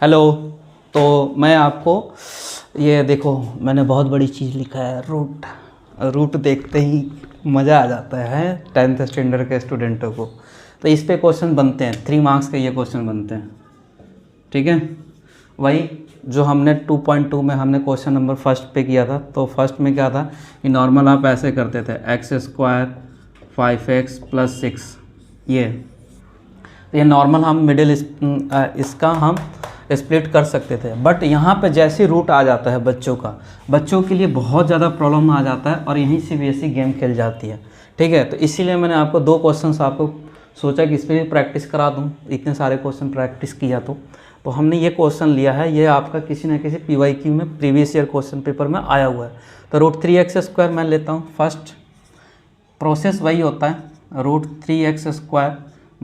Hello. तो मैं आपको ये देखो, मैंने बहुत बड़ी चीज़ लिखा है, रूट। रूट देखते ही मज़ा आ जाता है 10th स्टैंडर्ड के स्टूडेंटों को। तो इस पे क्वेश्चन बनते हैं, 3 मार्क्स के ये क्वेश्चन बनते हैं, ठीक है। वही जो हमने 2.2 में हमने क्वेश्चन नंबर फर्स्ट पे किया था। तो फर्स्ट में क्या था कि नॉर्मल आप ऐसे करते थे, x² 5x + 6। ये नॉर्मल हम मिडिल इसका हम स्प्लिट कर सकते थे। बट यहाँ पे जैसे रूट आ जाता है बच्चों के लिए बहुत ज़्यादा प्रॉब्लम आ जाता है और यहीं से बेसिक गेम खेल जाती है, ठीक है। तो इसीलिए मैंने आपको 2 क्वेश्चंस आपको सोचा कि इस पर भी प्रैक्टिस करा दूँ, इतने सारे क्वेश्चन प्रैक्टिस किया तो हमने ये क्वेश्चन लिया है, ये आपका किसी न किसी PYQ में प्रीवियस ईयर क्वेश्चन पेपर में आया हुआ है। तो √3x² मैं लेता हूँ। फर्स्ट प्रोसेस वही होता है, √3x² -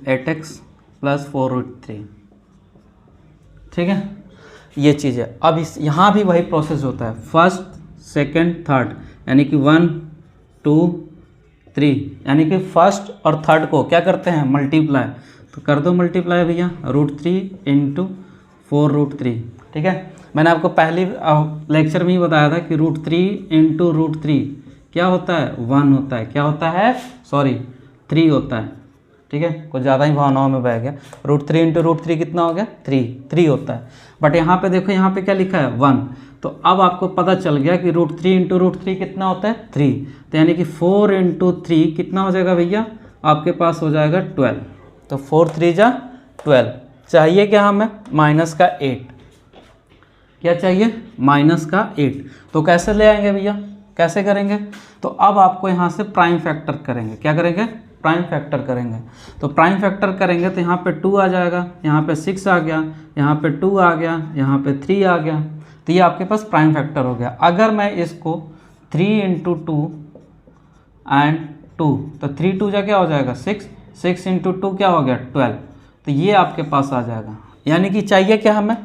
8x + 4√3, ठीक है। ये चीज़ है। अब इस यहाँ भी वही प्रोसेस होता है, फर्स्ट सेकंड थर्ड, यानी कि 1 2 3, यानी कि फर्स्ट और थर्ड को क्या करते हैं, मल्टीप्लाई। तो कर दो मल्टीप्लाई भैया, √3 × 4√3, ठीक है। मैंने आपको पहले लेक्चर में ही बताया था कि √3 × √3 क्या होता है, 1 होता है। क्या होता है, सॉरी 3 होता है, ठीक है। कुछ ज़्यादा ही भावनाओं में बह गया। √3 × √3 कितना हो गया, 3 होता है। बट यहाँ पे देखो, यहाँ पे क्या लिखा है, 1। तो अब आपको पता चल गया कि √3 × √3 कितना होता है, 3। तो यानी कि 4 × 3 कितना हो जाएगा भैया, आपके पास हो जाएगा 12। तो 4 3 जा 12। चाहिए क्या हमें, -8। क्या चाहिए, -8। तो कैसे ले आएंगे भैया, कैसे करेंगे। तो अब आपको यहाँ से प्राइम फैक्टर करेंगे। क्या करेंगे, प्राइम फैक्टर करेंगे। तो प्राइम फैक्टर करेंगे तो यहाँ पे 2 आ जाएगा, यहाँ पे 6 आ गया, यहाँ पे 2 आ गया, यहाँ पे 3 आ गया। तो ये आपके पास प्राइम फैक्टर हो गया। अगर मैं इसको 3 × 2 एंड 2, तो 3 2 जा क्या हो जाएगा, 6 × 2 क्या हो गया, 12। तो ये आपके पास आ जाएगा। यानी कि चाहिए क्या हमें,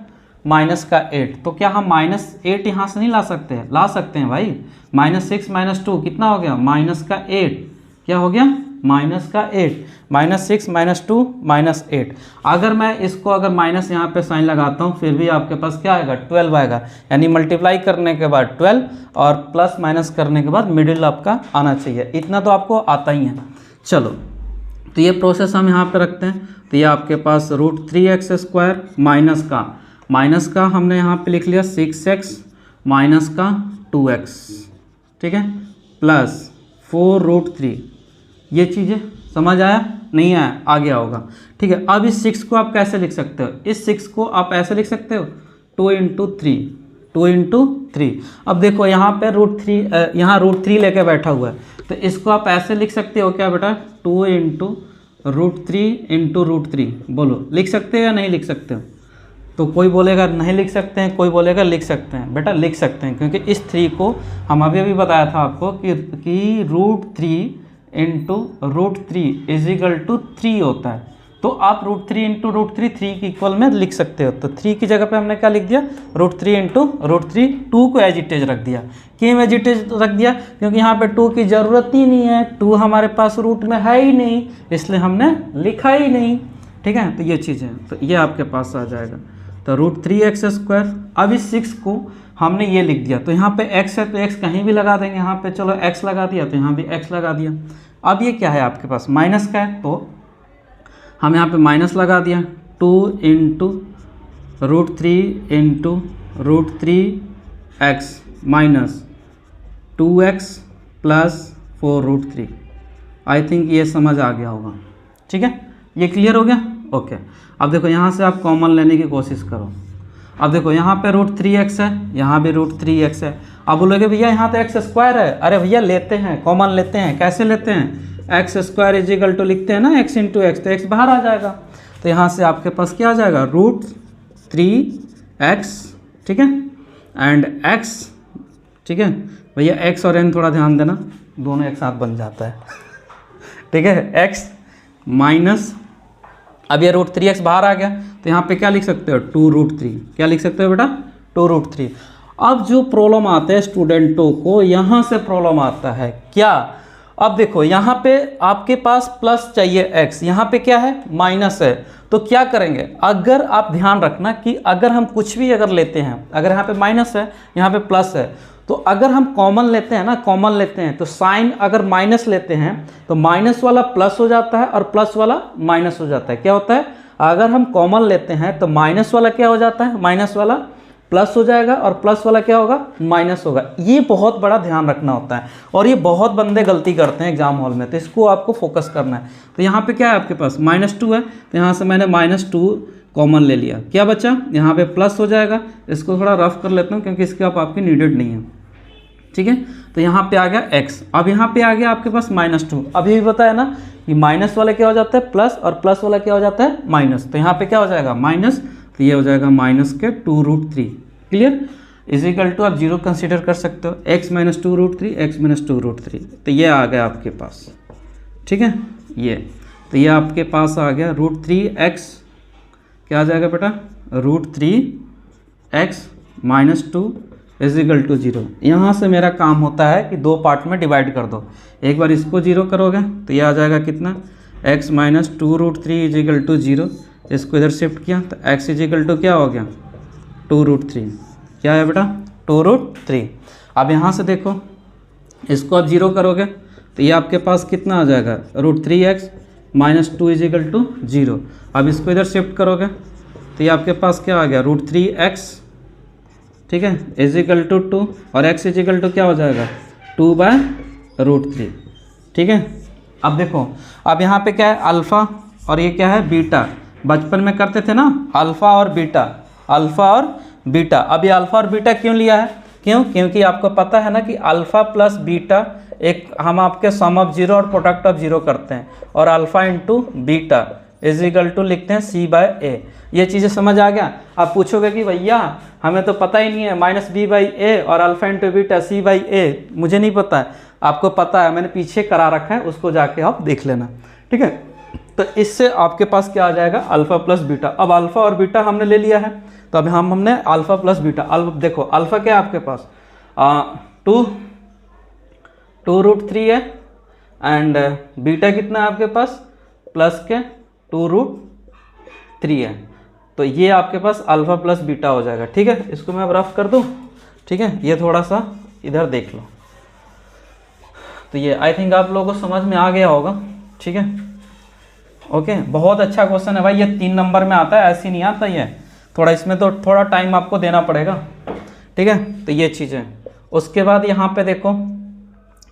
-8। तो क्या हम -8 यहाँ से नहीं ला सकते हैं, ला सकते हैं भाई। -6 - 2 कितना हो गया, -8। क्या हो गया, -8। -6 - 2 -8। अगर मैं इसको अगर माइनस यहाँ पे साइन लगाता हूँ, फिर भी आपके पास क्या आएगा, 12 आएगा। यानी मल्टीप्लाई करने के बाद 12 और प्लस माइनस करने के बाद मिडिल आपका आना चाहिए। इतना तो आपको आता ही है। चलो, तो ये प्रोसेस हम यहाँ पे रखते हैं। तो ये आपके पास √3x² माइनस का हमने यहाँ पे लिख लिया 6x माइनस का 2x, ठीक है, प्लस 4√3। ये चीज़ें समझ आया, नहीं आया, आ गया होगा, ठीक है। अब इस 6 को आप कैसे लिख सकते हो, इस 6 को आप ऐसे लिख सकते हो, 2 × 3। अब देखो यहाँ पे √3, यहाँ √3 लेके बैठा हुआ है। तो इसको आप ऐसे लिख सकते हो क्या बेटा, 2 × √3 × √3। बोलो, लिख सकते हो या नहीं लिख सकते हो। तो कोई बोलेगा नहीं लिख सकते हैं, कोई बोलेगा लिख सकते हैं। बेटा लिख सकते हैं, क्योंकि इस 3 को हम अभी बताया था आपको कि √3 × √3 = 3 होता है। तो आप √3 × √3 3 के इक्वल में लिख सकते हो। तो 3 की जगह पे हमने क्या लिख दिया, √3 × √3, 2 को एज इट इज रख दिया। क्यों एज इट इज रख दिया, क्योंकि यहाँ पे 2 की ज़रूरत ही नहीं है, 2 हमारे पास रूट में है ही नहीं, इसलिए हमने लिखा ही नहीं, ठीक है। तो ये चीज़ है, तो ये आपके पास आ जाएगा। तो √3x²। अब इस 6 को हमने ये लिख दिया। तो यहाँ पे x है तो x कहीं भी लगा देंगे, यहाँ पे चलो x लगा दिया, तो यहाँ भी x लगा दिया। अब ये क्या है आपके पास, माइनस का है, तो हम यहाँ पे माइनस लगा दिया। 2 × √3 × √3x minus 2x + 4√3। I think ये समझ आ गया होगा, ठीक है। ये क्लियर हो गया, ओके। अब देखो यहाँ से आप कॉमन लेने की कोशिश करो। अब देखो यहाँ पे √3x है, यहाँ भी √3x है। अब बोलोगे भैया यहाँ तो x² है। अरे भैया लेते हैं, कॉमन लेते हैं। कैसे लेते हैं, x² = लिखते हैं ना, x × x, तो x बाहर आ जाएगा। तो यहाँ से आपके पास क्या आ जाएगा, √3x, ठीक है, एंड x, ठीक है भैया। x और n थोड़ा ध्यान देना, दोनों एक साथ बन जाता है, ठीक है। x माइनस, अब ये √3x बाहर आ गया, तो यहाँ पे क्या लिख सकते हो, 2√3। क्या लिख सकते हो बेटा, 2√3। अब जो प्रॉब्लम आता है स्टूडेंटों को, यहाँ से प्रॉब्लम आता है क्या, अब देखो यहाँ पे आपके पास प्लस चाहिए x, यहाँ पे क्या है माइनस है, तो क्या करेंगे, अगर आप ध्यान रखना कि अगर हम कुछ भी अगर लेते हैं, अगर यहाँ पे माइनस है यहाँ पे प्लस है, तो अगर हम कॉमन लेते हैं ना, कॉमन लेते हैं तो साइन अगर माइनस लेते हैं तो माइनस वाला प्लस हो जाता है और प्लस वाला माइनस हो जाता है। क्या होता है, अगर हम कॉमन लेते हैं तो माइनस वाला क्या हो जाता है, माइनस वाला प्लस हो जाएगा और प्लस वाला क्या होगा, माइनस होगा। ये बहुत बड़ा ध्यान रखना होता है और ये बहुत बंदे गलती करते हैं एग्जाम हॉल में, तो इसको आपको फोकस करना है। तो यहाँ पे क्या है आपके पास -2 है, तो यहाँ से मैंने -2 कॉमन ले लिया, क्या बचा, यहाँ पे प्लस हो जाएगा। इसको थोड़ा रफ कर लेता हूँ क्योंकि इसके आपकी नीडेड नहीं है, ठीक है। तो यहाँ पे आ गया x, अब यहाँ पे आ गया आपके पास -2। अभी भी बताया ना कि माइनस वाला क्या हो जाता है प्लस और प्लस वाला क्या हो जाता है माइनस, तो यहाँ पे क्या हो जाएगा माइनस, तो ये हो जाएगा -2√3। क्लियर, इजिकल टू आप 0 कंसीडर कर सकते हो, x - 2√3 x - 2√3, तो ये आ गया आपके पास, ठीक है। ये तो ये आपके पास आ गया √3x, क्या आ जाएगा बेटा, √3x - 2 इजिकल टू 0। यहाँ से मेरा काम होता है कि 2 पार्ट में डिवाइड कर दो, एक बार इसको 0 करोगे तो ये आ जाएगा कितना, x - 2√3 इजिकल टू 0। इसको इधर शिफ्ट किया तो x इजिकल टू क्या हो गया, 2√3। क्या है बेटा, 2√3। अब यहाँ से देखो, इसको आप 0 करोगे तो ये आपके पास कितना आ जाएगा, √3x - 2 इजिकल टू 0। अब इसको इधर शिफ्ट करोगे तो ये आपके पास क्या आ गया, √3x, ठीक है, इजिकल टू 2, और x इजिकल टू क्या हो जाएगा, 2/√3, ठीक है। अब देखो, अब यहाँ पे क्या है, अल्फ़ा और ये क्या है, बीटा। बचपन में करते थे ना अल्फ़ा और बीटा, अल्फ़ा और बीटा। अभी अल्फ़ा और बीटा क्यों लिया है, क्योंकि आपको पता है ना कि अल्फ़ा प्लस बीटा एक हम आपके सम ऑफ 0 और प्रोडक्ट ऑफ 0 करते हैं, और alpha into beta equal to लिखते हैं c/a। ये चीज़ें समझ आ गया। आप पूछोगे कि भैया हमें तो पता ही नहीं है -b/a और अल्फ़ा इंटू बीटा c/a, मुझे नहीं पता है, आपको पता है, मैंने पीछे करा रखा है, उसको जाके आप देख लेना, ठीक है। तो इससे आपके पास क्या आ जाएगा, अल्फ़ा प्लस बीटा। अब अल्फ़ा और बीटा हमने ले लिया है, तो अभी हमने अल्फ़ा प्लस बीटा, देखो अल्फ़ा क्या है आपके पास 2√3 है, एंड बीटा कितना है आपके पास, प्लस के 2√3 है। तो ये आपके पास अल्फ़ा प्लस बीटा हो जाएगा, ठीक है। इसको मैं अब रफ कर दूँ, ठीक है, ये थोड़ा सा इधर देख लो। तो ये आई थिंक आप लोगों को समझ में आ गया होगा, ठीक है, ओके। बहुत अच्छा क्वेश्चन है भाई, ये 3 नंबर में आता है, ऐसे नहीं आता ये, थोड़ा इसमें तो थोड़ा टाइम आपको देना पड़ेगा, ठीक है। तो ये चीज़ें, उसके बाद यहाँ पे देखो,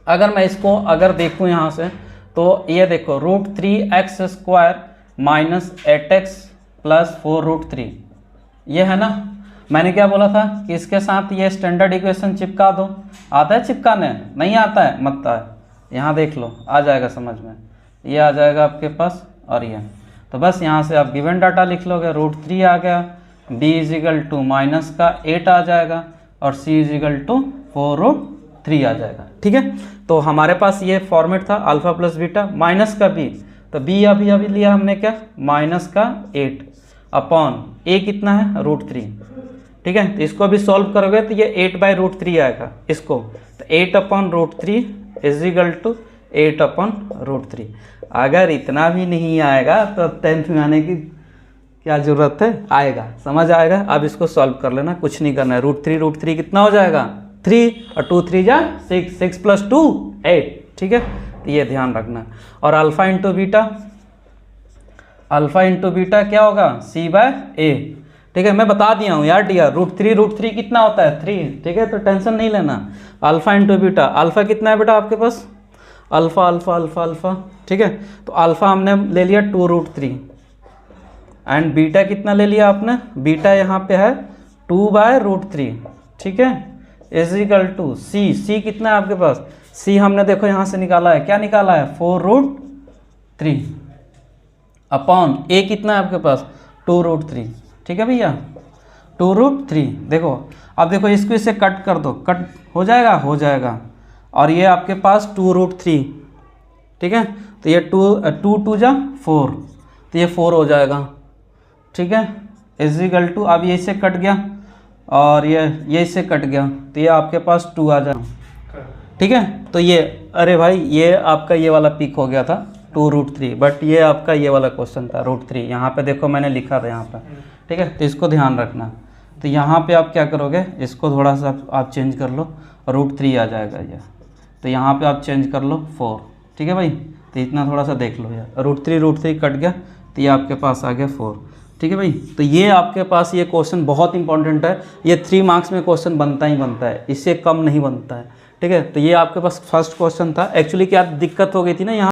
अगर मैं इसको अगर देखूँ यहाँ से, तो ये देखो √3x² - 8x + 4√3, ये है ना। मैंने क्या बोला था कि इसके साथ ये स्टैंडर्ड इक्वेशन चिपका दो, आता है चिपकाने, नहीं आता है मत है, यहाँ देख लो आ जाएगा समझ में, ये आ जाएगा आपके पास, और ये तो बस यहाँ से आप गिवन डाटा लिख लोगे, √3 आ गया, b इजिकल टू -8 आ जाएगा, और c इजिकल टू 4√3 आ जाएगा, ठीक है। तो हमारे पास ये फॉर्मेट था अल्फ़ा प्लस बीटा, माइनस का b, तो b अभी लिया हमने क्या, -8 अपॉन a कितना है, √3, ठीक है। तो इसको अभी सॉल्व करोगे तो ये 8/√3 आएगा इसको, तो 8/√3 इजिकल टू 8/√3। अगर इतना भी नहीं आएगा तो 10th में आने की क्या ज़रूरत है, आएगा, समझ आएगा। अब इसको सॉल्व कर लेना, कुछ नहीं करना है। √3 कितना हो जाएगा, 3, और 2 3 जा 6, 6 + 2 8, ठीक है। तो ये ध्यान रखना। और अल्फ़ा इंटू बीटा क्या होगा, c/a, ठीक है। मैं बता दिया हूँ यार डियर, √3 कितना होता है, 3, ठीक है, तो टेंशन नहीं लेना। अल्फ़ा इंटू बीटा, अल्फ़ा कितना है बेटा आपके पास, अल्फ़ा, ठीक है। तो अल्फ़ा हमने ले लिया 2√3, एंड बीटा कितना ले लिया आपने, बीटा यहाँ पे है 2/√3, ठीक है, इजिकल टू c कितना है आपके पास, c हमने देखो यहाँ से निकाला है, क्या निकाला है, 4√3 अपॉन a कितना है आपके पास, 2√3, ठीक है भैया, 2√3। देखो अब देखो इसको इससे कट कर दो, कट हो जाएगा, और ये आपके पास 2√3, ठीक है। तो ये 2 2 जा 4, तो ये 4 हो जाएगा, ठीक है, इजिकल टू, अब ये इससे कट गया और ये इससे कट गया, तो ये आपके पास 2 आ जाएगा, ठीक है। तो ये अरे भाई ये आपका ये वाला पिक हो गया था 2√3, बट ये आपका ये वाला क्वेश्चन था √3। यहाँ पे देखो मैंने लिखा था यहाँ पे, ठीक है। तो इसको ध्यान रखना। तो यहाँ पे आप क्या करोगे, इसको थोड़ा सा आप चेंज कर लो, √3 आ जाएगा ये। तो यहाँ पे आप चेंज कर लो 4, ठीक है भाई। तो इतना थोड़ा सा देख लो यार, √3 कट गया तो ये आपके पास आ गया 4, ठीक है भाई। तो ये आपके पास ये क्वेश्चन बहुत इंपॉर्टेंट है, ये 3 मार्क्स में क्वेश्चन बनता ही बनता है, इससे कम नहीं बनता है, ठीक है। तो ये आपके पास फर्स्ट क्वेश्चन था। एक्चुअली क्या दिक्कत हो गई थी ना यहाँ